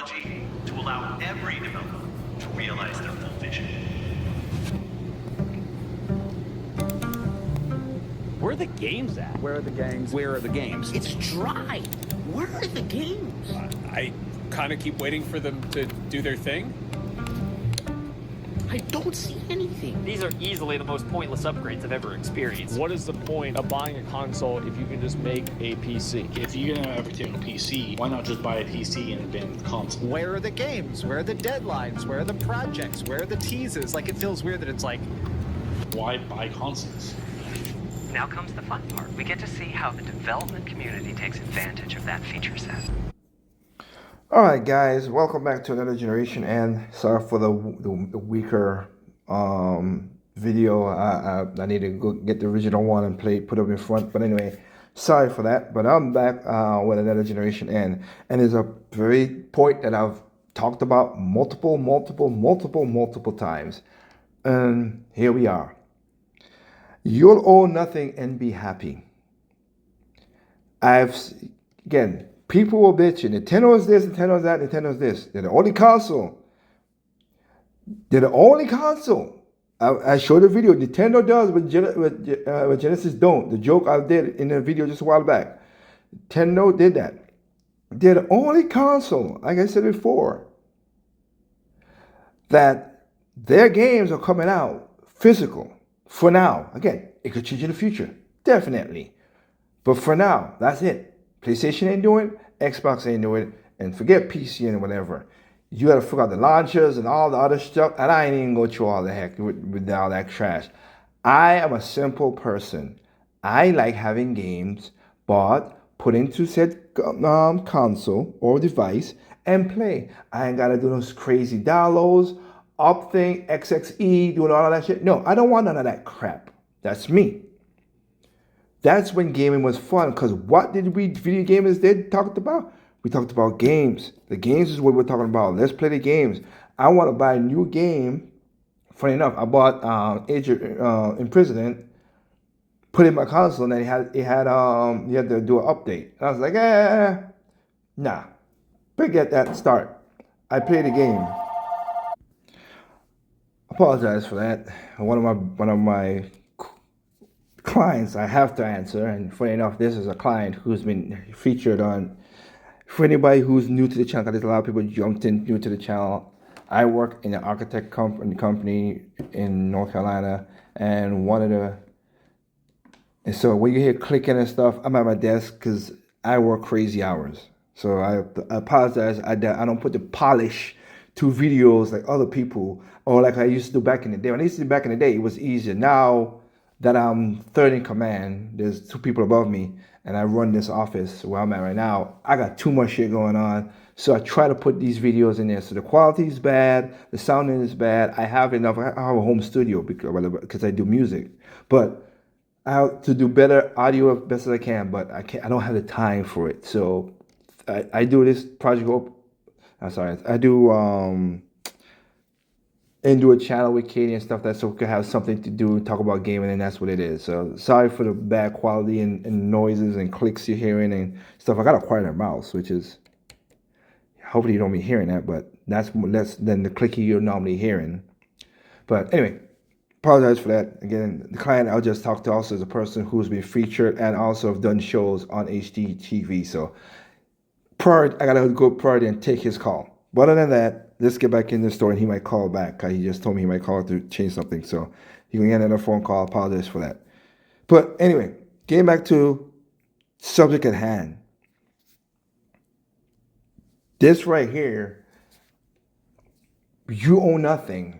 technology to allow every developer to realize their full vision. Where are the games at? Where are the gangs? Where are the games? It's dry. Where are the games? I kind of keep waiting for them to do their thing. I don't see anything. These are easily the most pointless upgrades I've ever experienced. What is the point of buying a console if you can just make a PC? If you're gonna have everything on PC, why not just buy a PC and then console? Where are the games? Where are the deadlines? Where are the projects? Where are the teases? Like, it feels weird that it's like, Why buy consoles? Now comes the fun part. We get to see how the development community takes advantage of that feature set. Alright guys, welcome back to another generation, and sorry for the weaker video. I need to go get the original one and put up in front, but anyway, sorry for that. But I'm back with another generation, and it's a very point that I've talked about multiple times, and here we are. You'll own nothing and be happy. Again, people will bitch, Nintendo is this, Nintendo is that, Nintendo is this. They're the only console. They're the only console. I showed a video. Nintendo does what Genesis don't. The joke I did in a video just a while back. Nintendo did that. They're the only console, like I said before, that their games are coming out physical. For now. Again, it could change in the future. Definitely. But for now, that's it. PlayStation ain't doing it. Xbox ain't doing it. And forget PC and whatever. You gotta figure out the launchers and all the other stuff. And I ain't even go through all the heck with all that trash. I am a simple person. I like having games bought, put into said console or device, and play. I ain't gotta do those crazy downloads, up thing, XXE, doing all of that shit. No, I don't want none of that crap. That's me. That's when gaming was fun, because what did we video gamers did talked about? We talked about games. The games is what we're talking about. Let's play the games. I want to buy a new game. Funny enough, I bought Age of Imprisonment, put it in my console, and then you had to do an update. And I was like, nah, forget that. Start. I played the game. Apologize for that. One of my clients I have to answer, and funny enough, this is a client who's been featured on. For anybody who's new to the channel, there's a lot of people jumped in new to the channel. I work in an architect company in North Carolina, and so when you hear clicking and stuff, I'm at my desk because I work crazy hours. So I apologize. I don't put the polish to videos like other people, or like I used to do back in the day. When I used to do back in the day, it was easier. Now that I'm third in command, there's two people above me, and I run this office where I'm at right now. I got too much shit going on, so I try to put these videos in there. So the quality is bad, the sounding is bad. I have a home studio because I do music, but I have to do better audio as best as I can. But I don't have the time for it. So I do this project. I do and do a channel with Katie and stuff, that so we could have something to do, talk about gaming, and that's what it is. So sorry for the bad quality and noises and clicks you're hearing and stuff. I got a quieter mouse, which is, hopefully you don't be hearing that, but that's less than the clicky you're normally hearing. But anyway, apologize for that. Again, the client I just talked to also is a person who's been featured and also have done shows on HDTV. So I gotta go priority and take his call. But other than that, let's get back in the story, and he might call back. He just told me he might call to change something, so he can get another phone call. Apologize for that. But anyway, getting back to subject at hand. This right here, you own nothing.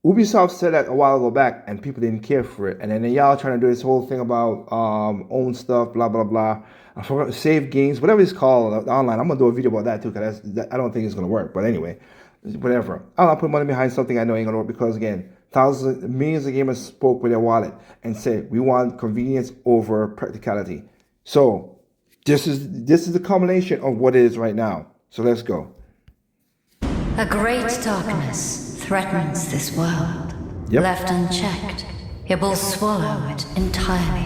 Ubisoft said that a while ago back, and people didn't care for it. And then y'all trying to do this whole thing about own stuff, blah, blah, blah. I forgot, save games, whatever it's called online. I'm going to do a video about that too, because I don't think it's going to work. But anyway, whatever. I'll not put money behind something I know ain't going to work, because, again, millions of gamers spoke with their wallet and said, we want convenience over practicality. So this is the culmination of what it is right now. So let's go. A great darkness threatens this world. Yep. Left unchecked, it will swallow it entirely.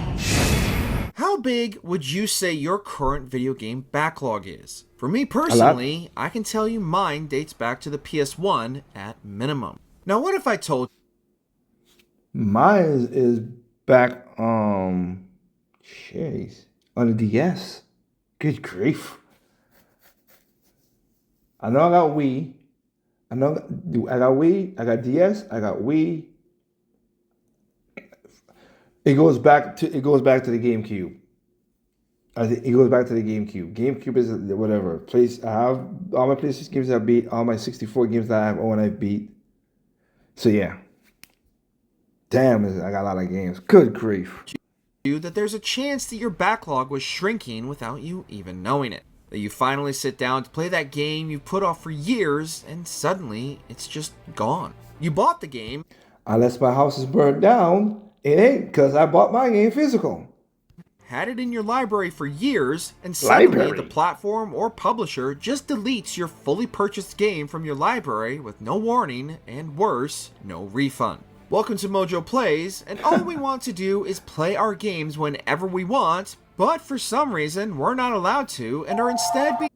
How big would you say your current video game backlog is? For me personally, I can tell you mine dates back to the PS1 at minimum. Now what if I told Mine is back, jeez, on the DS. Good grief. I know I got Wii. I got Wii, I got DS, I got Wii. It goes back to the GameCube. I think it goes back to the GameCube. GameCube is whatever. I have all my PlayStation games I beat, all my 64 games that I have owned I beat. So yeah. Damn, I got a lot of games. Good grief. you that there's a chance that your backlog was shrinking without you even knowing it? That you finally sit down to play that game you've put off for years and suddenly it's just gone. You bought the game. Unless my house is burned down, it ain't, because I bought my game physical. Had it in your library for years, and suddenly the platform or publisher just deletes your fully purchased game from your library with no warning, and worse, no refund. Welcome to Mojo Plays, and all we want to do is play our games whenever we want, but for some reason we're not allowed to, and are instead being...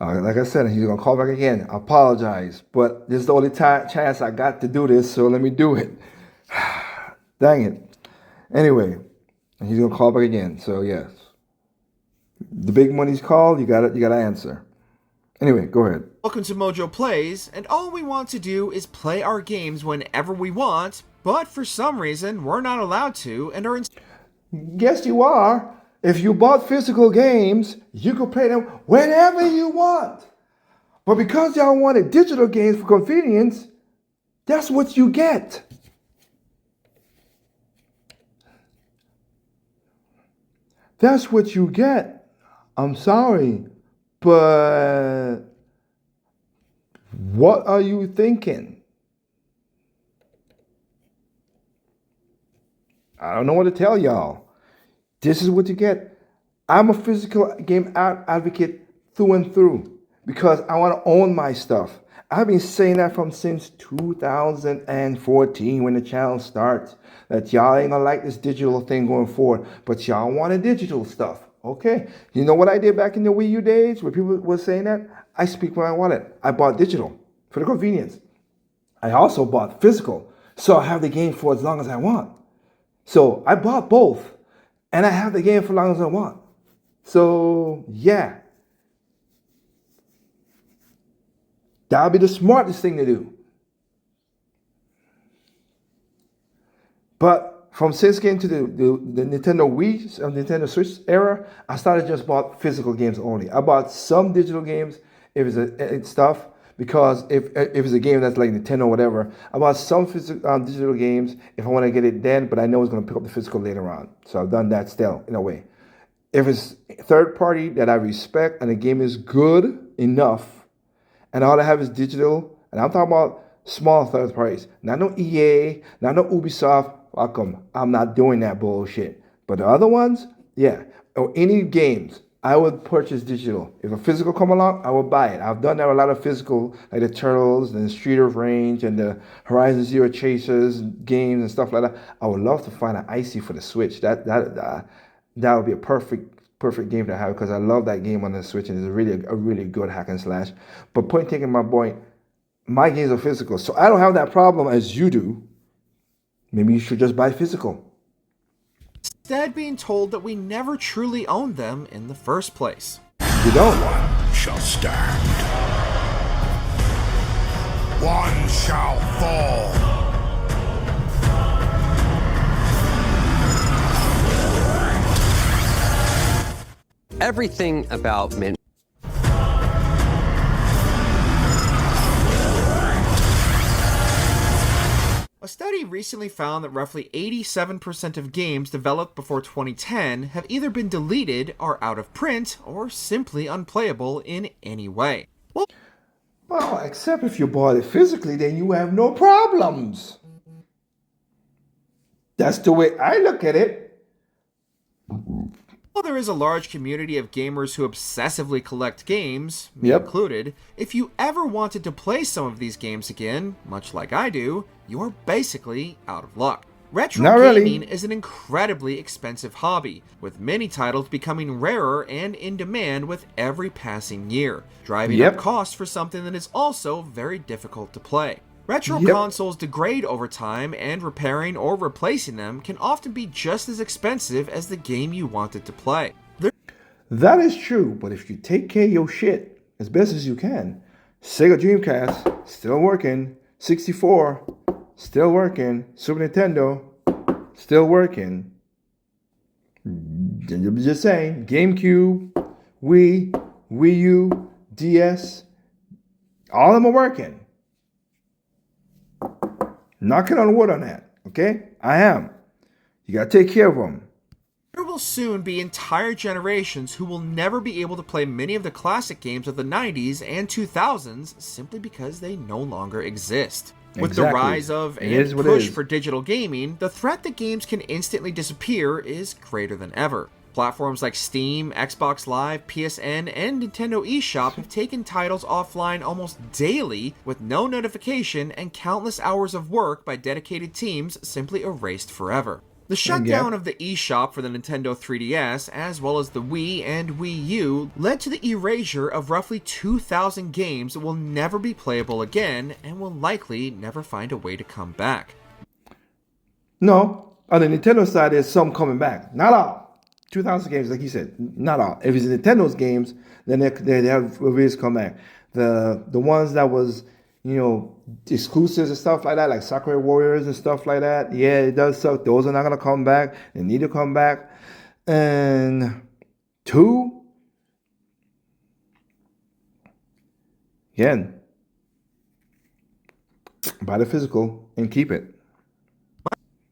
Like I said, he's gonna call back again. I apologize, but this is the only chance I got to do this, so let me do it. Dang it. Anyway, he's gonna call back again. So yes, the big money's called. You gotta answer. Anyway, go ahead. Welcome to Mojo Plays, and all we want to do is play our games whenever we want, but for some reason we're not allowed to, and are instead... Yes, you are. If you bought physical games, you could play them whenever you want. But because y'all wanted digital games for convenience, that's what you get. That's what you get. I'm sorry, but what are you thinking? I don't know what to tell y'all. This is what you get. I'm a physical game advocate through and through because I want to own my stuff. I've been saying that since 2014 when the channel starts, that y'all ain't gonna like this digital thing going forward, but y'all wanted digital stuff. Okay. You know what I did back in the Wii U days where people were saying that? I speak when I want it. I bought digital for the convenience. I also bought physical, so I have the game for as long as I want. So I bought both. And I have the game for as long as I want. So, yeah. That'll be the smartest thing to do. But since getting to the Nintendo Wii, Nintendo Switch era, I started just bought physical games only. I bought some digital games if it's stuff. Because if it's a game that's like Nintendo or whatever, I bought some digital games if I want to get it then, but I know it's going to pick up the physical later on. So I've done that still, in a way. If it's third party that I respect and the game is good enough, and all I have is digital, and I'm talking about small third parties, not no EA, not no Ubisoft, fuck 'em. I'm not doing that bullshit. But the other ones, yeah, or any games, I would purchase digital. If a physical come along, I would buy it. I've done that with a lot of physical, like the Turtles and the Street of Rage and the Horizon Zero Chasers games and stuff like that. I would love to find an Icy for the Switch. That would be a perfect game to have because I love that game on the Switch and it's a really good hack and slash. But taking my point, my games are physical, so I don't have that problem as you do. Maybe you should just buy physical. Instead being told that we never truly owned them in the first place. You don't. One shall stand. One shall fall. Everything about Mint. A study recently found that roughly 87% of games developed before 2010 have either been deleted or out of print or simply unplayable in any way. Well, except if you bought it physically, then you have no problems. That's the way I look at it. While there is a large community of gamers who obsessively collect games, me included, if you ever wanted to play some of these games again, much like I do, you're basically out of luck. Retro Not gaming really. is an incredibly expensive hobby, with many titles becoming rarer and in demand with every passing year, driving up costs for something that is also very difficult to play. Retro consoles degrade over time, and repairing or replacing them can often be just as expensive as the game you wanted to play. That is true, but if you take care of your shit as best as you can, Sega Dreamcast, still working. 64, still working. Super Nintendo, still working. Just saying, GameCube, Wii, Wii U, DS, all of them are working. Knocking on wood on that, okay? I am. You gotta take care of them. There will soon be entire generations who will never be able to play many of the classic games of the 90s and 2000s simply because they no longer exist. With the rise of and push for digital gaming, the threat that games can instantly disappear is greater than ever. Platforms like Steam, Xbox Live, PSN, and Nintendo eShop have taken titles offline almost daily with no notification and countless hours of work by dedicated teams simply erased forever. The shutdown of the eShop for the Nintendo 3DS, as well as the Wii and Wii U, led to the erasure of roughly 2,000 games that will never be playable again and will likely never find a way to come back. No, on the Nintendo side, there's some coming back. Not all. 2,000 games, like you said, not all. If it's Nintendo's games, then they have ways to come back. The ones that was, you know, exclusives and stuff like that, like Sakura Warriors and stuff like that, yeah, it does suck. Those are not going to come back. They need to come back. And 2, again, buy the physical and keep it.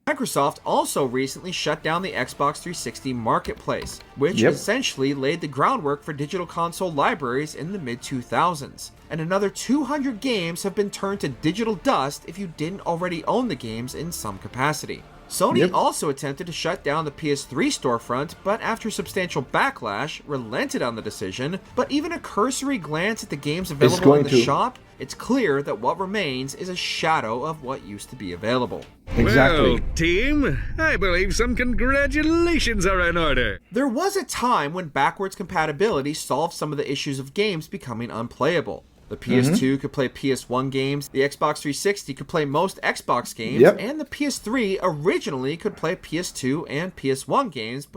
Microsoft also recently shut down the Xbox 360 marketplace, which essentially laid the groundwork for digital console libraries in the mid-2000s. And another 200 games have been turned to digital dust if you didn't already own the games in some capacity. Sony also attempted to shut down the PS3 storefront, but after substantial backlash, relented on the decision. But even a cursory glance at the games available in the shop, it's clear that what remains is a shadow of what used to be available. Exactly. Well, team, I believe some congratulations are in order. There was a time when backwards compatibility solved some of the issues of games becoming unplayable. The PS2 could play PS1 games, the Xbox 360 could play most Xbox games, and the PS3 originally could play PS2 and PS1 games.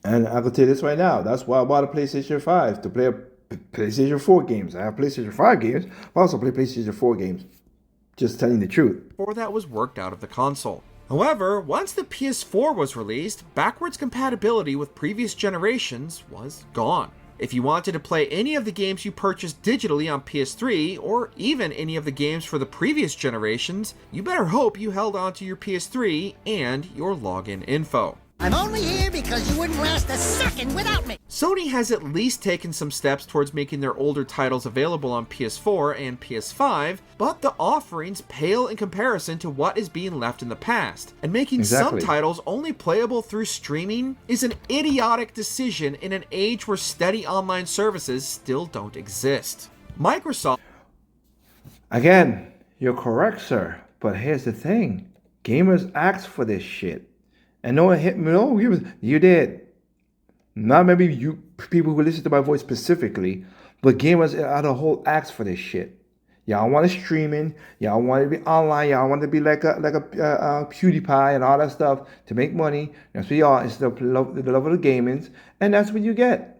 And I can tell you this right now, that's why I bought a PlayStation 5, to play PlayStation 4 games. I have PlayStation 5 games, but I also play PlayStation 4 games. Just telling the truth. Before that was worked out of the console. However, once the PS4 was released, backwards compatibility with previous generations was gone. If you wanted to play any of the games you purchased digitally on PS3, or even any of the games for the previous generations, you better hope you held onto your PS3 and your login info. I'm only here because you wouldn't last a second without me. Sony has at least taken some steps towards making their older titles available on PS4 and PS5, but the offerings pale in comparison to what is being left in the past, and making some titles only playable through streaming is an idiotic decision in an age where steady online services still don't exist. Microsoft... Again, you're correct, sir, but here's the thing. Gamers asked for this shit. And no one hit me. No, you did. Not maybe you people who listen to my voice specifically, but gamers as a whole asked for this shit. Y'all want to streaming. Y'all want to be online. Y'all want to be like a PewDiePie and all that stuff to make money. That's what y'all. It's the love of the gamings, and that's what you get.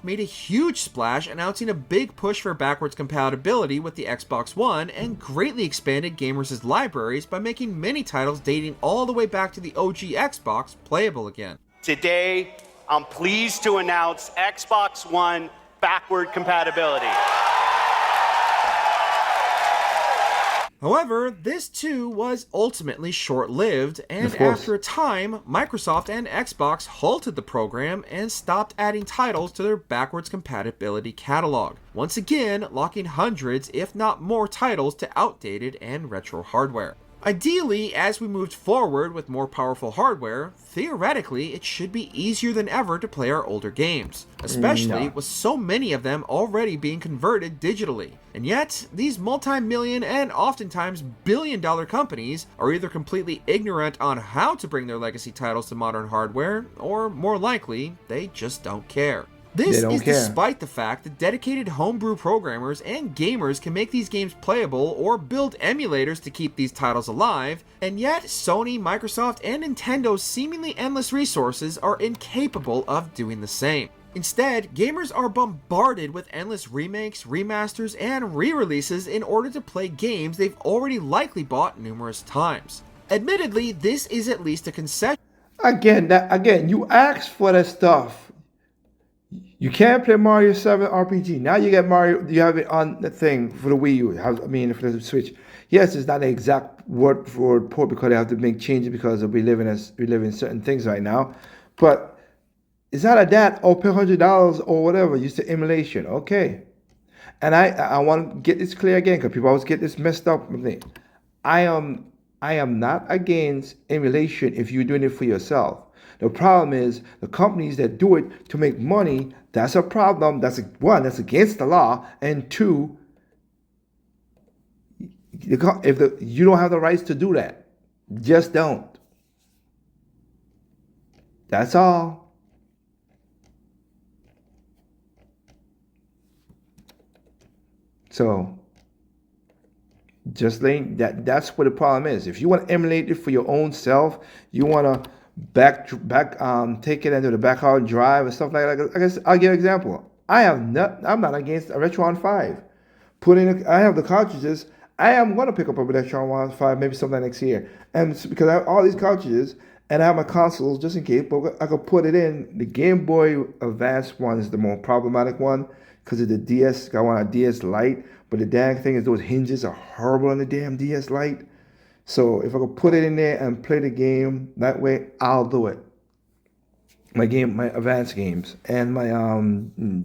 Made a huge splash announcing a big push for backwards compatibility with the Xbox One and greatly expanded gamers' libraries by making many titles dating all the way back to the OG Xbox playable again. Today, I'm pleased to announce Xbox One backward compatibility. However, this too was ultimately short-lived, and after a time, Microsoft and Xbox halted the program and stopped adding titles to their backwards compatibility catalog, once again locking hundreds, if not more, titles to outdated and retro hardware. Ideally, as we moved forward with more powerful hardware, theoretically it should be easier than ever to play our older games, especially with so many of them already being converted digitally. And yet, these multi-million and oftentimes billion-dollar companies are either completely ignorant on how to bring their legacy titles to modern hardware, or more likely, they just don't care. This is despite the fact that dedicated homebrew programmers and gamers can make these games playable or build emulators to keep these titles alive, and yet Sony, Microsoft, and Nintendo's seemingly endless resources are incapable of doing the same. Instead, gamers are bombarded with endless remakes, remasters, and re-releases in order to play games they've already likely bought numerous times. Admittedly, this is at least a concession. Again, you asked for that stuff. You can't play Mario 7 RPG. Now you get Mario, you have it on the thing for the Wii U, for the Switch. Yes, it's not the exact word for word port because they have to make changes because we live in certain things right now. But it's not a that, pay $100 or whatever, use the emulation. Okay. And I want to get this clear again because people always get this messed up with me. I am not against emulation if you're doing it for yourself. The problem is the companies that do it to make money, that's a problem. That's that's against the law. And two, if you don't have the rights to do that, just don't. That's all. So just letting that's what the problem is. If you want to emulate it for your own self, you want to take it into the back hard drive and stuff like that. I guess I'll give an example. I'm not against a Retron 5. I have the cartridges. I am going to pick up a Retron 5 maybe sometime next year. And because I have all these cartridges and I have my consoles just in case, but I could put it in. The Game Boy Advance one is the more problematic one because of the DS. I want a DS Lite, but the dang thing is those hinges are horrible on the damn DS Lite. So if I could put it in there and play the game that way, I'll do it. My advanced games, and my the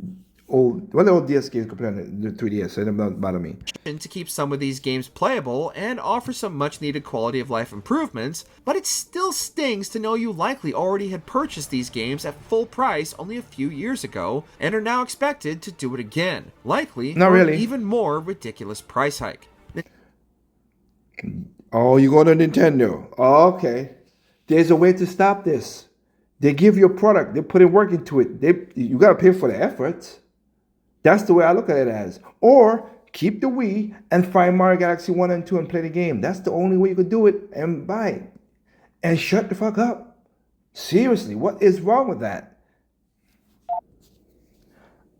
old DS games could play on the 3DS, so it doesn't bother me. To keep some of these games playable and offer some much needed quality of life improvements, but it still stings to know you likely already had purchased these games at full price only a few years ago and are now expected to do it again, likely Not for really. an even more ridiculous price hike. Oh, you go to Nintendo. Oh, okay. There's a way to stop this. They give you a product. They put in work into it. You got to pay for the efforts. That's the way I look at it as. Or keep the Wii and find Mario Galaxy 1 and 2 and play the game. That's the only way you could do it and buy it. And shut the fuck up. Seriously, what is wrong with that?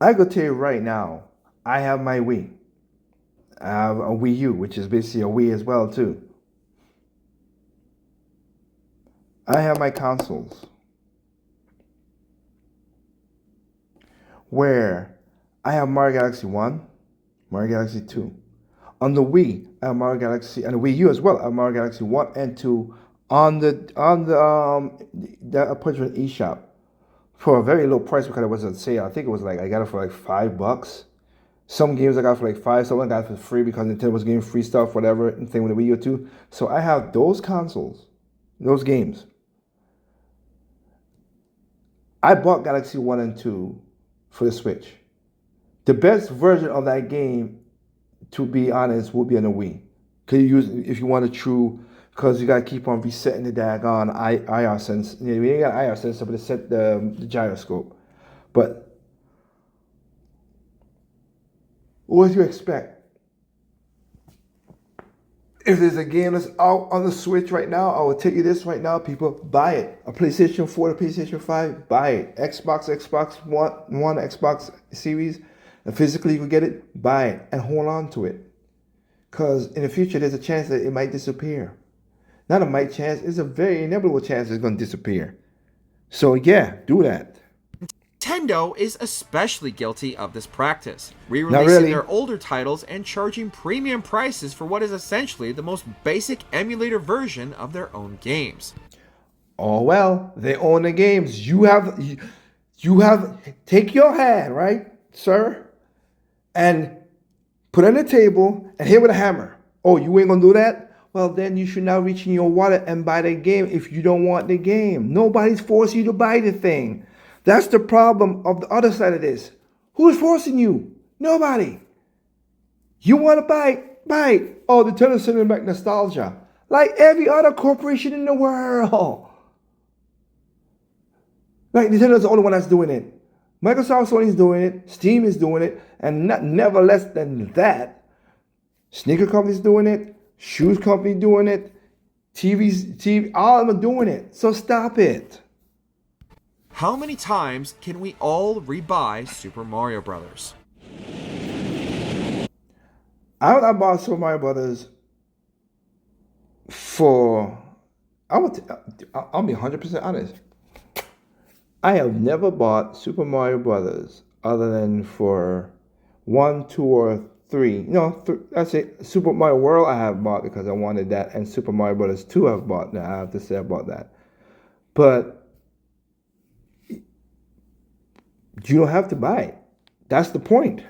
I could tell you right now, I have my Wii. I have a Wii U, which is basically a Wii as well, too. I have my consoles where I have Mario Galaxy 1, Mario Galaxy 2. On the Wii, I have Mario Galaxy, and the Wii U as well, I have Mario Galaxy 1 and 2 on the Punchman eShop for a very low price because it was on sale. I think it was like, I got it for like $5. Some games I got for like $5, some I got for free because Nintendo was giving free stuff, whatever, and thing with the Wii U too. So I have those consoles, those games. I bought Galaxy 1 and 2 for the Switch. The best version of that game, to be honest, would be on the Wii. Could you use if you want a true, because you gotta keep on resetting the daggone IR sense. You ain't got IR sensor, but it set the gyroscope. But what do you expect? If there's a game that's out on the Switch right now, I will tell you this right now, people, buy it. A PlayStation 4 to PlayStation 5, buy it. Xbox One, Xbox Series, and physically you can get it, buy it, and hold on to it. Because in the future, there's a chance that it might disappear. Not a might chance, it's a very inevitable chance it's going to disappear. So yeah, do that. Nintendo is especially guilty of this practice, re-releasing their older titles and charging premium prices for what is essentially the most basic emulator version of their own games. Oh well, they own the games. You have take your hand, right, sir, and put it on the table and hit with a hammer. Oh, you ain't gonna do that? well, then you should now reach in your wallet and buy the game if you don't want the game. Nobody's forcing you to buy the thing. That's the problem of the other side of this. Who's forcing you? Nobody. You want to buy it? Buy it. Oh, Nintendo's sending back nostalgia. Like every other corporation in the world. Like Nintendo's the only one that's doing it. Microsoft, Sony's doing it. Steam is doing it. And never less than that, sneaker companies doing it. Shoes company doing it. TV, all of them are doing it. So stop it. How many times can we all rebuy Super Mario Brothers? I bought Super Mario Brothers for, I'll be 100% honest. I have never bought Super Mario Brothers other than for 1, 2, or 3. No, that's it. Super Mario World I have bought because I wanted that, and Super Mario Brothers 2 I've bought. Now I have to say I bought that. But you don't have to buy it. That's the point.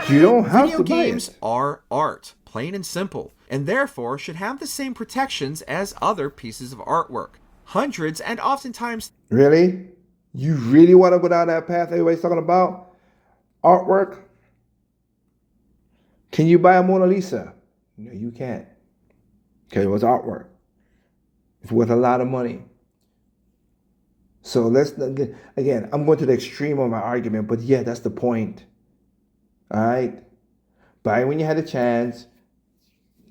You don't have to buy it. Video games are art, plain and simple, and therefore should have the same protections as other pieces of artwork. Hundreds and oftentimes... Really? You really want to go down that path everybody's talking about? Artwork? Can you buy a Mona Lisa? No, you can't. Because it was artwork. It's worth a lot of money. So let's, again, I'm going to the extreme of my argument, but yeah, that's the point. All right? Buy when you had a chance,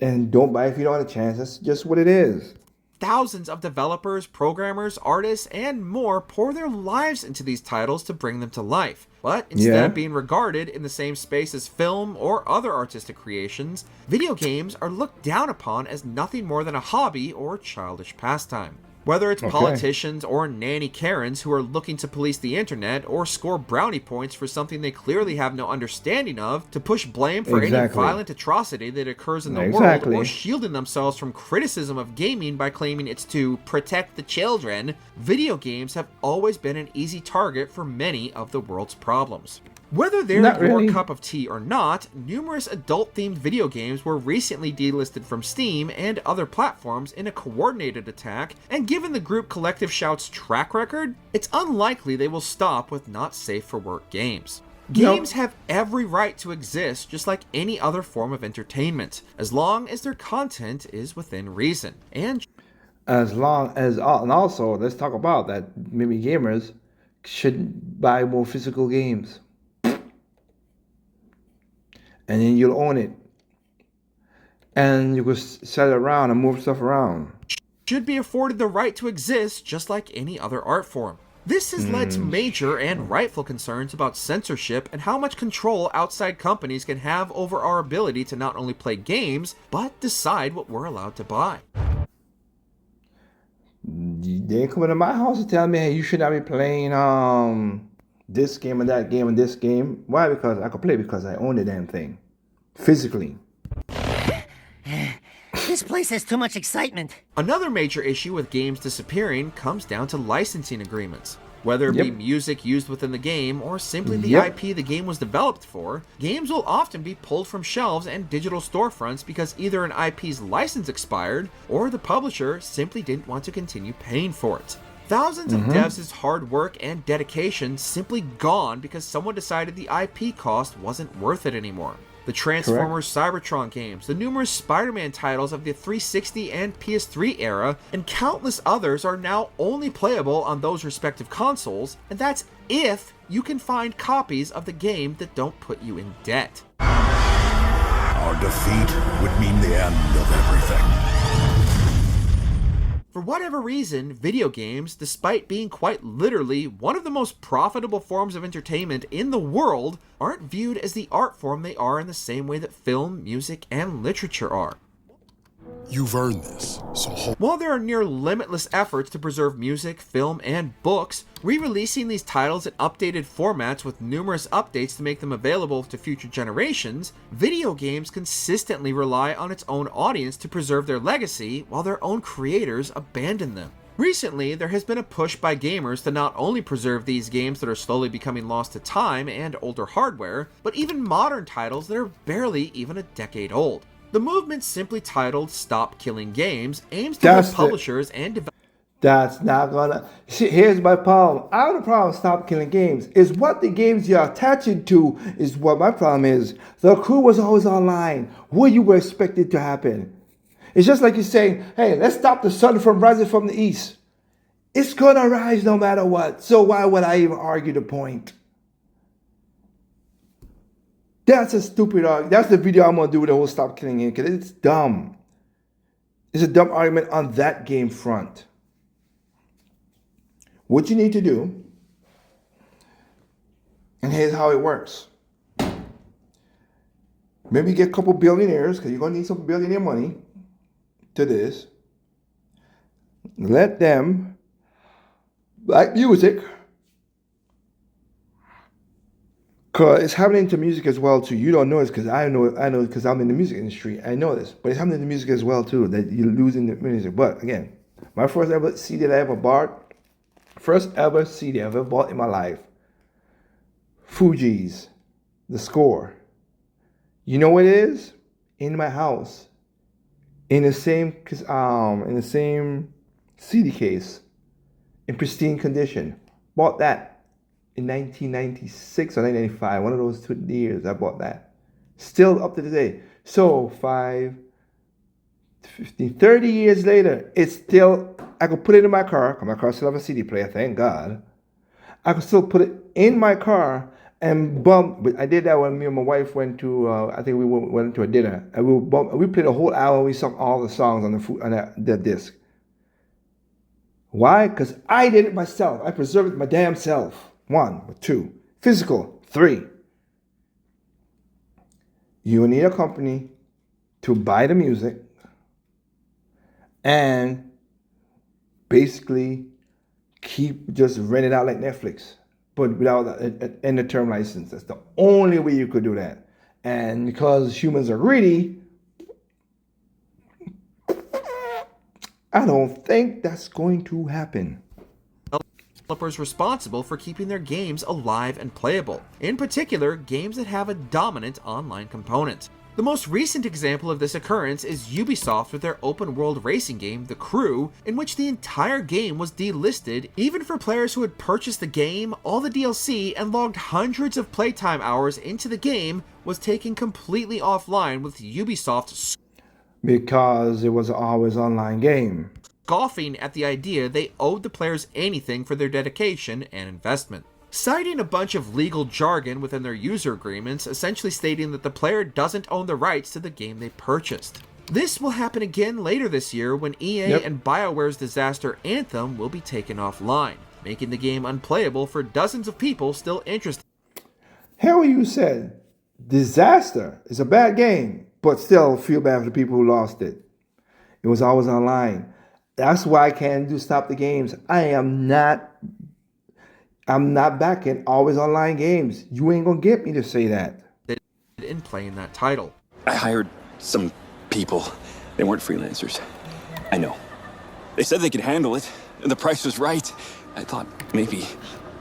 and don't buy if you don't have a chance. That's just what it is. Thousands of developers, programmers, artists, and more pour their lives into these titles to bring them to life. But instead of being regarded in the same space as film or other artistic creations, video games are looked down upon as nothing more than a hobby or childish pastime. Whether it's politicians or nanny Karens who are looking to police the internet or score brownie points for something they clearly have no understanding of, to push blame for any violent atrocity that occurs in the world, or shielding themselves from criticism of gaming by claiming it's to protect the children, video games have always been an easy target for many of the world's problems. Whether they're your cup of tea or not, numerous adult-themed video games were recently delisted from Steam and other platforms in a coordinated attack, and given the group Collective Shout's track record, it's unlikely they will stop with not safe-for-work games. Games have every right to exist just like any other form of entertainment, as long as their content is within reason. And also, let's talk about that, maybe gamers should buy more physical games. And then you'll own it. And you can set it around and move stuff around. Should be afforded the right to exist just like any other art form. This has led to major and rightful concerns about censorship and how much control outside companies can have over our ability to not only play games, but decide what we're allowed to buy. They ain't coming to my house and tell me, hey, you should not be playing this game and that game and this game. Why? Because I could play because I own the damn thing. Physically. This place has too much excitement. Another major issue with games disappearing comes down to licensing agreements. Whether it be music used within the game or simply the IP the game was developed for, games will often be pulled from shelves and digital storefronts because either an IP's license expired or the publisher simply didn't want to continue paying for it. Thousands of devs' hard work and dedication simply gone because someone decided the IP cost wasn't worth it anymore. The Transformers Cybertron games, the numerous Spider-Man titles of the 360 and PS3 era, and countless others are now only playable on those respective consoles, and that's if you can find copies of the game that don't put you in debt. Our defeat would mean the end of everything. For whatever reason, video games, despite being quite literally one of the most profitable forms of entertainment in the world, aren't viewed as the art form they are in the same way that film, music, and literature are. You've earned this, so while there are near limitless efforts to preserve music, film, and books, re-releasing these titles in updated formats with numerous updates to make them available to future generations, video games consistently rely on its own audience to preserve their legacy while their own creators abandon them. Recently, there has been a push by gamers to not only preserve these games that are slowly becoming lost to time and older hardware, but even modern titles that are barely even a decade old. The movement, simply titled Stop Killing Games, aims to That's help publishers and developers. That's not gonna. See, here's my problem. I have a problem with Stop Killing Games. Is what the games you're attaching to is what my problem is. The crew was always online. What you were expected to happen? It's just like you're saying, hey, let's stop the sun from rising from the east. It's gonna rise no matter what. So why would I even argue the point? That's a stupid argument. That's the video I'm gonna do with the whole Stop Killing Game because it's dumb. It's a dumb argument on that game front. What you need to do, and here's how it works. Maybe get a couple billionaires, because you're going to need some billionaire money to this. Let them like music, because it's happening to music as well too. You don't know this because I know because I'm in the music industry. I know this, but it's happening to music as well too, that you're losing the music. But again, my first ever CD that I ever bought, first ever CD I ever bought in my life, Fugees, The Score. You know what it is? In my house, in the same CD case, in pristine condition. Bought that in 1996 or 1995. One of those 2 years I bought that. Still up to today. So 5, 15, 30 years later, it's still, I could put it in my car, because my car still have a CD player, thank God. I could still put it in my car and bump. But I did that when me and my wife went to, I think we went to a dinner, and we played a whole hour, we sung all the songs on the disc. Why? Because I did it myself. I preserved it my damn self. 1, 2. Physical. 3. You need a company to buy the music and basically just rent it out like Netflix, but without an end of term license. That's the only way you could do that. And because humans are greedy, I don't think that's going to happen. Developers responsible for keeping their games alive and playable, in particular games that have a dominant online component. The most recent example of this occurrence is Ubisoft with their open-world racing game, The Crew, in which the entire game was delisted even for players who had purchased the game, all the DLC, and logged hundreds of playtime hours into the game was taken completely offline, with Ubisoft because it was an always online game, scoffing at the idea they owed the players anything for their dedication and investment. Citing a bunch of legal jargon within their user agreements, essentially stating that the player doesn't own the rights to the game they purchased. This will happen again later this year when EA and BioWare's disaster Anthem will be taken offline, making the game unplayable for dozens of people still interested. Hell, you said Disaster is a bad game, but still feel bad for the people who lost it. It was always online. That's why I can't stop the games. I'm not backing always online games. You ain't gonna get me to say that. In playing that title. I hired some people. They weren't freelancers. I know. They said they could handle it, and the price was right. I thought maybe.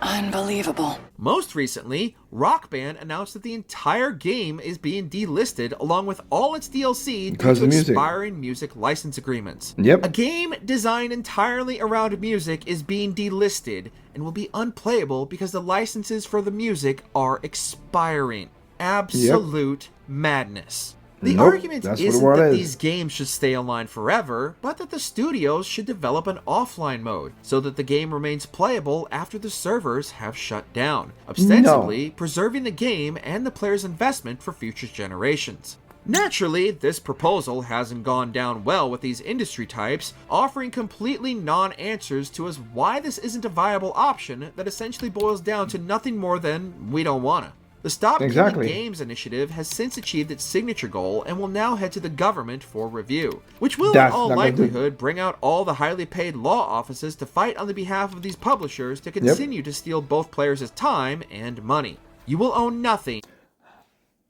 Unbelievable. Most recently, Rock Band announced that the entire game is being delisted along with all its DLC due to expiring music license agreements. Yep. A game designed entirely around music is being delisted and will be unplayable because the licenses for the music are expiring. Absolute madness. The argument isn't that these games should stay online forever, but that the studios should develop an offline mode so that the game remains playable after the servers have shut down, ostensibly preserving the game and the player's investment for future generations. Naturally, this proposal hasn't gone down well with these industry types, offering completely non-answers to us why this isn't a viable option that essentially boils down to nothing more than we don't wanna. The Stop Killing Games initiative has since achieved its signature goal and will now head to the government for review, which will in all likelihood bring out all the highly paid law offices to fight on the behalf of these publishers to continue to steal both players' time and money. You will own nothing.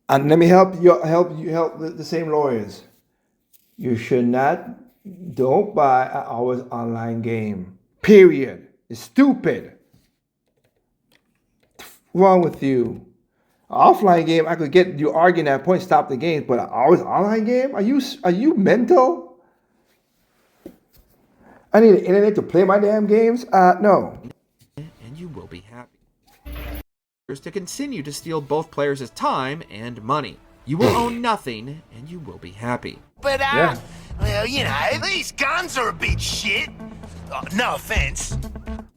And let me help the same lawyers. You should don't buy an always online game. Period. It's stupid. What's wrong with you? Offline game, I could get you arguing that point, stop the game, but always online game? Are you mental? I need the internet to play my damn games? No. And you will be happy. To continue to steal both players' time and money. You will own nothing, and you will be happy. But, well, you know, these guns are a bit shit. No offense.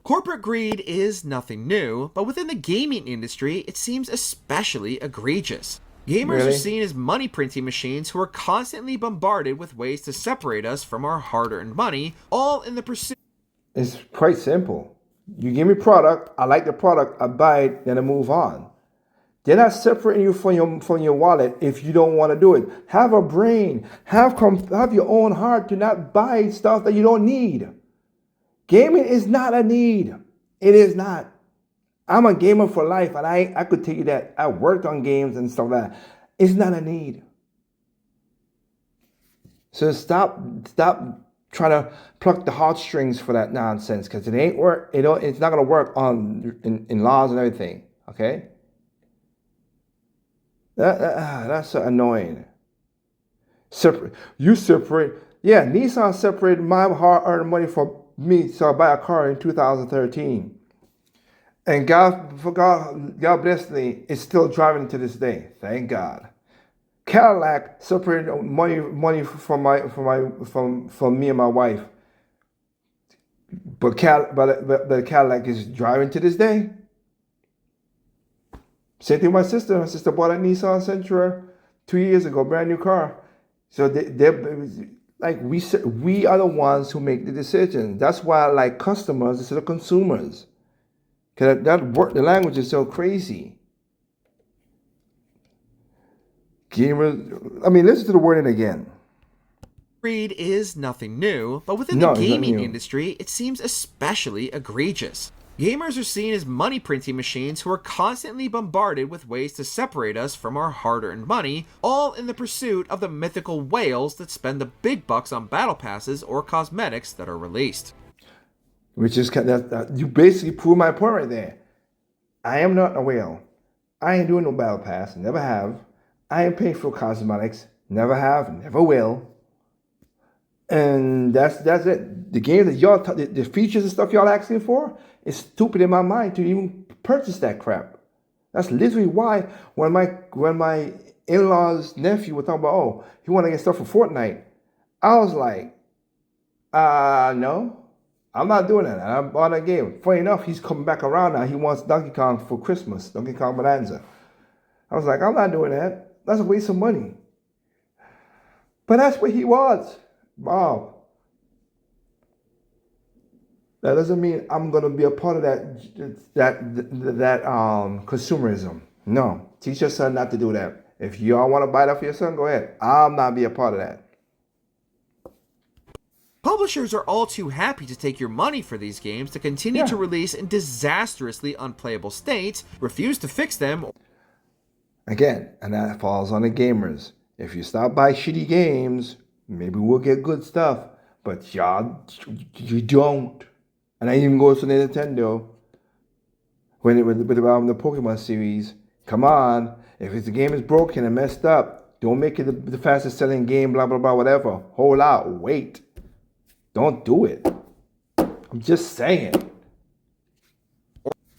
Corporate greed is nothing new, but within the gaming industry, it seems especially egregious. Gamers are seen as money printing machines who are constantly bombarded with ways to separate us from our hard-earned money, all in the pursuit. It's quite simple. You give me product, I like the product, I buy it, then I move on. They're not separating you from your wallet if you don't want to do it. Have a brain. Have your own heart to not buy stuff that you don't need. Gaming is not a need. It is not. I'm a gamer for life, and I could tell you that. I worked on games and stuff like that. It's not a need. So stop trying to pluck the heartstrings for that nonsense, because it ain't work. It's not gonna work in laws and everything. Okay. That's so annoying. Separate. Yeah, Nissan separated my hard-earned money from me, so I buy a car in 2013. And God bless me, it's still driving to this day. Thank God. Cadillac separated money from me and my wife. But the Cadillac is driving to this day. Same thing with my sister. My sister bought a Nissan Sentra 2 years ago, brand new car. So we are the ones who make the decisions. That's why I like customers instead of consumers. Because the language is so crazy. Gamers, listen to the wording again. Greed is nothing new, but within the gaming industry, it seems especially egregious. Gamers are seen as money printing machines who are constantly bombarded with ways to separate us from our hard-earned money, all in the pursuit of the mythical whales that spend the big bucks on battle passes or cosmetics that are released. Which is, you basically prove my point right there. I am not a whale. I ain't doing no battle pass, never have. I ain't paying for cosmetics, never have, never will. And that's it. The game that y'all, the features and stuff y'all asking for, is stupid in my mind to even purchase that crap. That's literally why when my in-laws' nephew was talking about, he want to get stuff for Fortnite, I was like, no, I'm not doing that. And I bought a game. Funny enough, he's coming back around now. He wants Donkey Kong for Christmas, Donkey Kong Bonanza. I was like, I'm not doing that. That's a waste of money. But that's what he wants. Wow. That doesn't mean I'm gonna be a part of that consumerism. No, teach your son not to do that. If y'all want to buy that for your son, go ahead. I'll not be a part of that. Publishers are all too happy to take your money for these games to continue to release in disastrously unplayable states, refuse to fix them. Again, and that falls on the gamers. If you stop by shitty games, maybe we'll get good stuff. But y'all, you don't. And I even go to the Nintendo with the Pokemon series. Come on, if the game is broken and messed up, don't make it the fastest selling game, blah, blah, blah, whatever. Hold out, wait. Don't do it. I'm just saying.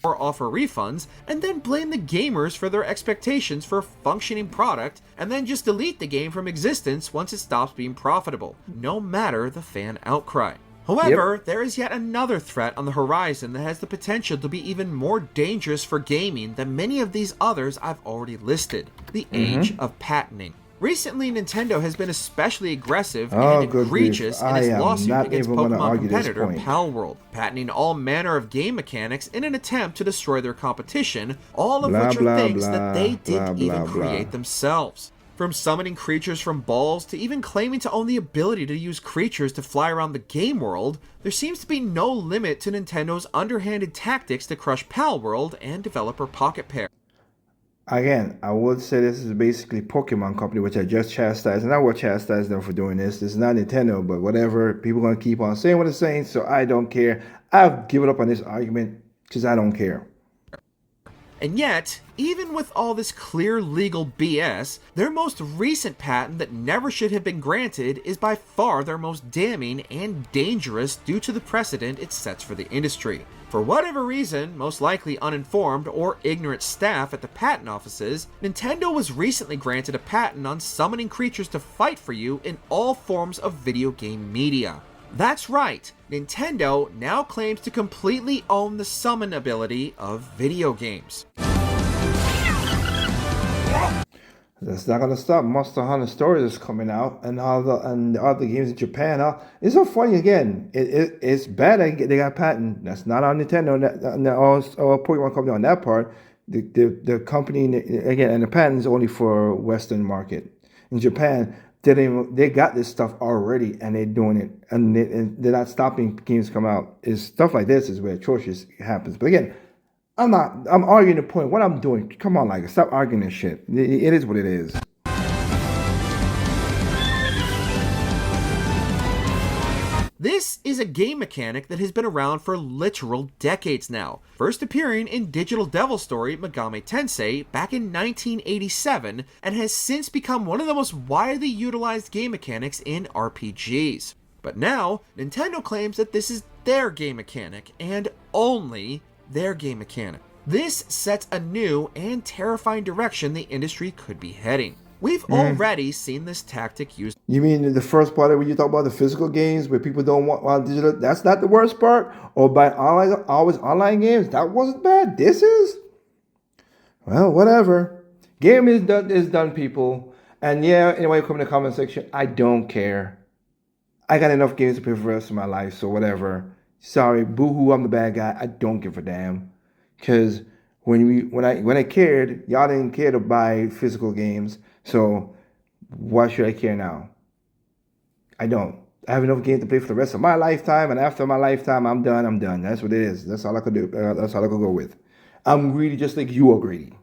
Or offer refunds, and then blame the gamers for their expectations for a functioning product, and then just delete the game from existence once it stops being profitable, no matter the fan outcry. However, there is yet another threat on the horizon that has the potential to be even more dangerous for gaming than many of these others I've already listed: the age of patenting. Recently, Nintendo has been especially aggressive and egregious in its lawsuit against Pokemon competitor Palworld, patenting all manner of game mechanics in an attempt to destroy their competition, all of which are things that they didn't even create themselves. From summoning creatures from balls to even claiming to own the ability to use creatures to fly around the game world, there seems to be no limit to Nintendo's underhanded tactics to crush Palworld and developer Pocket Pair. Again, I would say this is basically Pokemon Company, which I just chastised, and I will chastise them for doing this. This is not Nintendo, but whatever. People are going to keep on saying what they're saying, so I don't care. I've given up on this argument because I don't care. And yet, even with all this clear legal BS, their most recent patent that never should have been granted is by far their most damning and dangerous due to the precedent it sets for the industry. For whatever reason, most likely uninformed or ignorant staff at the patent offices, Nintendo was recently granted a patent on summoning creatures to fight for you in all forms of video game media. That's right, Nintendo now claims to completely own the summon ability of video games. That's not gonna stop. Monster Hunter Stories is coming out, and the other games in Japan. It's so funny again. It's bad they got patent. That's not on Nintendo or Pokemon Company on that part. The company again, and the patent is only for Western market. In Japan, they got this stuff already, and they're doing it, and they're not stopping games come out. It's stuff like this is where atrocious happens. But again, I'm arguing the point. What I'm doing, come on, like, stop arguing this shit. It is what it is. This is a game mechanic that has been around for literal decades now, first appearing in Digital Devil Story Megami Tensei back in 1987, and has since become one of the most widely utilized game mechanics in RPGs. But now, Nintendo claims that this is their game mechanic, and only their game mechanic. This sets a new and terrifying direction the industry could be heading. We've already seen this tactic used. You mean the first part where you talk about the physical games where people don't want digital? That's not the worst part. Or by online games, that wasn't bad. This is, well, whatever. Game is done, people. And yeah, anyway, come in the comment section. I don't care. I got enough games to play for the rest of my life, so whatever. Sorry, boo-hoo, I'm the bad guy. I don't give a damn. Because when I cared, y'all didn't care to buy physical games. So why should I care now? I don't. I have enough games to play for the rest of my lifetime, and after my lifetime, I'm done. That's what it is. That's all I could do. That's all I could go with. I'm greedy just like you are greedy.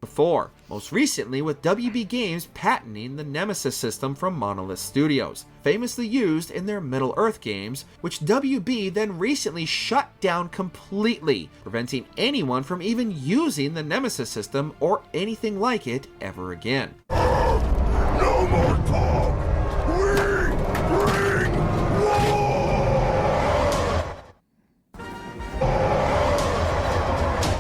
Before, most recently with WB Games patenting the Nemesis system from Monolith Studios, famously used in their Middle-earth games, which WB then recently shut down completely, preventing anyone from even using the Nemesis system or anything like it ever again. No more talk! We bring war!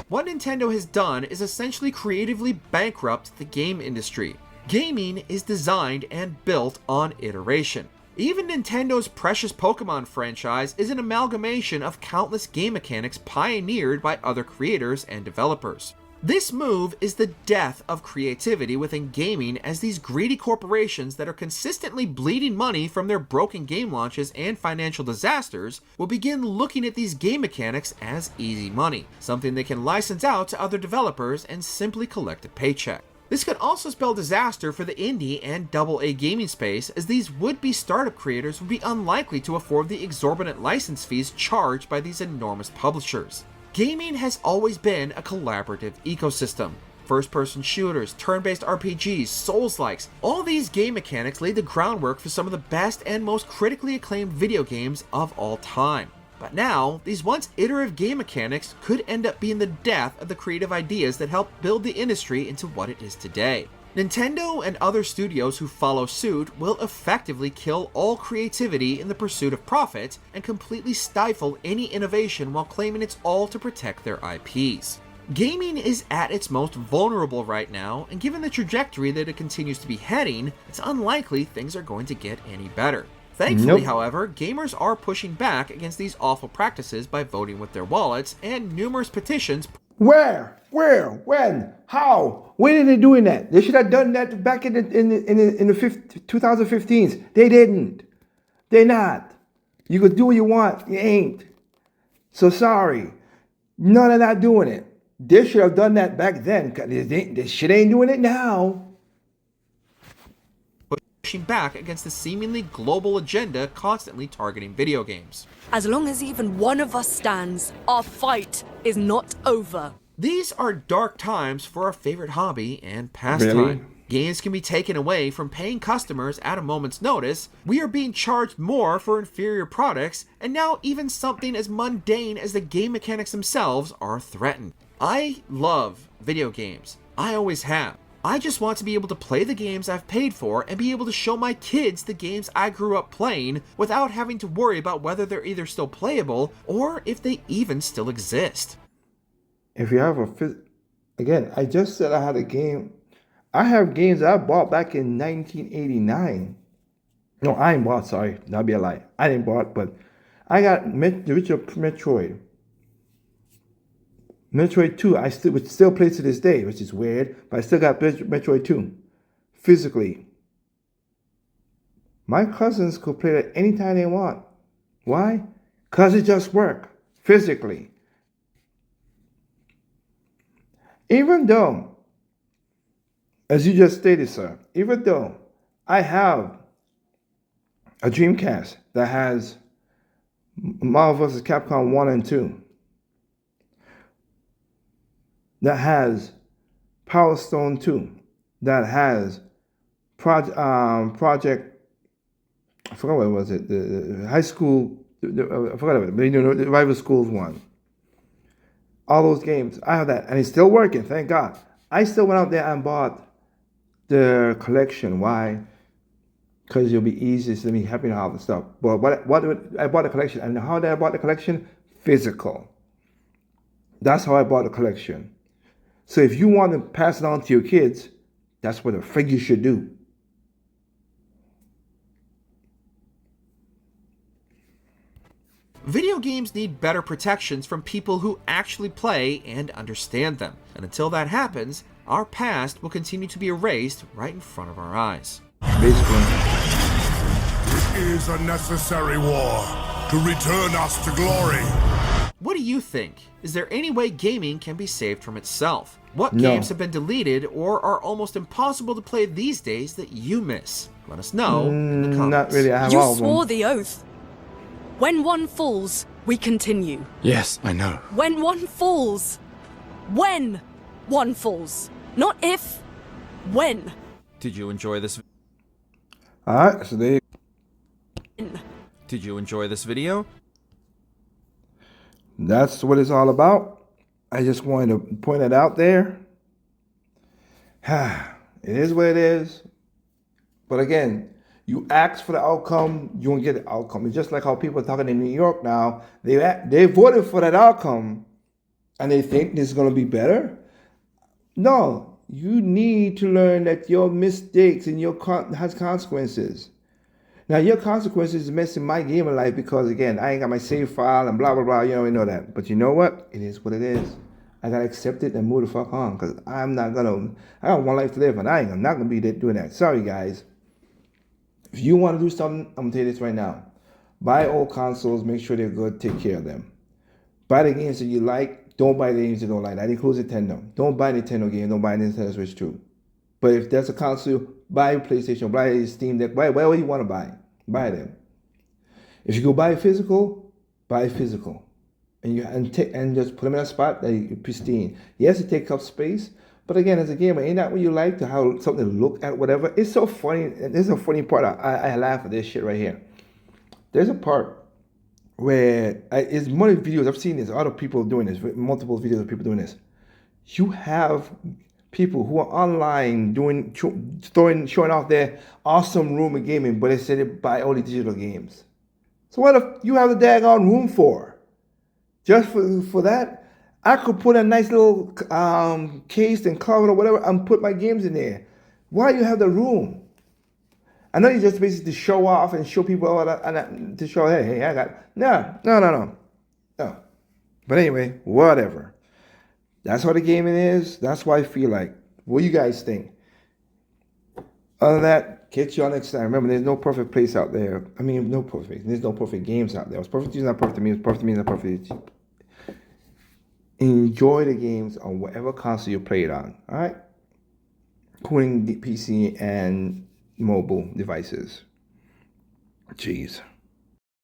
What Nintendo has done is essentially creatively bankrupt the game industry. Gaming is designed and built on iteration. Even Nintendo's precious Pokemon franchise is an amalgamation of countless game mechanics pioneered by other creators and developers. This move is the death of creativity within gaming, as these greedy corporations that are consistently bleeding money from their broken game launches and financial disasters will begin looking at these game mechanics as easy money, something they can license out to other developers and simply collect a paycheck. This could also spell disaster for the indie and AA gaming space, as these would-be startup creators would be unlikely to afford the exorbitant license fees charged by these enormous publishers. Gaming has always been a collaborative ecosystem. First-person shooters, turn-based RPGs, Souls-likes, all these game mechanics laid the groundwork for some of the best and most critically acclaimed video games of all time. But now, these once iterative game mechanics could end up being the death of the creative ideas that helped build the industry into what it is today. Nintendo and other studios who follow suit will effectively kill all creativity in the pursuit of profit and completely stifle any innovation while claiming it's all to protect their IPs. Gaming is at its most vulnerable right now, and given the trajectory that it continues to be heading, it's unlikely things are going to get any better. Thankfully, however, gamers are pushing back against these awful practices by voting with their wallets, and numerous petitions. Where, when, how? When are they doing that? They should have done that back in the 2015s. They didn't. They're not. You could do what you want. You ain't. So sorry. No, they're not doing it. They should have done that back then. This shit ain't doing it now. Pushing back against the seemingly global agenda constantly targeting video games. As long as even one of us stands, our fight is not over. These are dark times for our favorite hobby and pastime. Really? Games can be taken away from paying customers at a moment's notice, we are being charged more for inferior products, and now even something as mundane as the game mechanics themselves are threatened. I love video games. I always have. I just want to be able to play the games I've paid for and be able to show my kids the games I grew up playing without having to worry about whether they're either still playable or if they even still exist. If you have again, I just said I had a game. I have games I bought back in 1989. No, I ain't bought, sorry. That'd be a lie. I didn't bought, but I got the original Metroid. Metroid 2, I still play to this day, which is weird, but I still got Metroid 2 physically. My cousins could play it anytime they want. Why? Because it just works physically. Even though, as you just stated, sir, even though I have a Dreamcast that has Marvel vs. Capcom 1 and 2, that has Power Stone 2, that has Project, I forgot what was it, the high school, I forgot about it, but you know, the rival schools one. All those games, I have that, and it's still working, thank God. I still went out there and bought the collection. Why? Because it'll be easy to me happy to have the stuff. But I bought the collection, and how did I bought the collection? Physical. That's how I bought the collection. So if you want to pass it on to your kids, that's what the frig you should do. Video games need better protections from people who actually play and understand them. And until that happens, our past will continue to be erased right in front of our eyes. Basically. It is a necessary war to return us to glory. What do you think? Is there any way gaming can be saved from itself? What No. games have been deleted or are almost impossible to play these days that you miss? Let us know in the comments. Not really, I have You all of them. swore the oath. When one falls, we continue. Yes, I know. When one falls. When one falls. Not if. When. Did you enjoy this? Alright, so there Did you enjoy this video? That's what it's all about. I just wanted to point it out there. It is what it is. But again, you ask for the outcome, you won't get the outcome. It's just like how people are talking in New York now. They voted for that outcome, and they think this is going to be better. No, you need to learn that your mistakes and your has consequences. Now, your consequences is messing my game of life because, again, I ain't got my save file and blah, blah, blah. You know, we know that. But you know what? It is what it is. I got to accept it and move the fuck on because I'm not going to. I got one life to live and I'm not going to be doing that. Sorry, guys. If you want to do something, I'm going to tell you this right now. Buy old consoles. Make sure they're good. Take care of them. Buy the games that you like. Don't buy the games you don't like. That includes Nintendo. Don't buy Nintendo games. Don't buy Nintendo Switch 2. But if that's a console, buy a PlayStation, buy a Steam Deck, buy whatever you want to buy. Buy them. If you go buy physical, buy physical. And just put them in a spot that is pristine. Yes, it takes up space, but again, as a gamer, ain't that what you like to have something to look at, whatever? It's so funny. There's a funny part. I laugh at this shit right here. There's a part where it's more videos. I've seen this. Other people doing this. Multiple videos of people doing this. You have people who are online showing off their awesome room of gaming, but they say they buy only digital games. So what if you have the daggone room for? Just for that, I could put a nice little case and cover or whatever and put my games in there. Why do you have the room? I know you just basically to show off and show people all that, and to show, hey, I got no. But anyway, whatever. That's what the gaming is. That's what I feel like. What do you guys think? Other than that, catch y'all next time. Remember, there's no perfect place out there. I mean, no perfect. There's no perfect games out there. What's perfect is not perfect to me. What's perfect to me is not perfect. Enjoy the games on whatever console you play it on. All right? Including the PC and mobile devices. Jeez.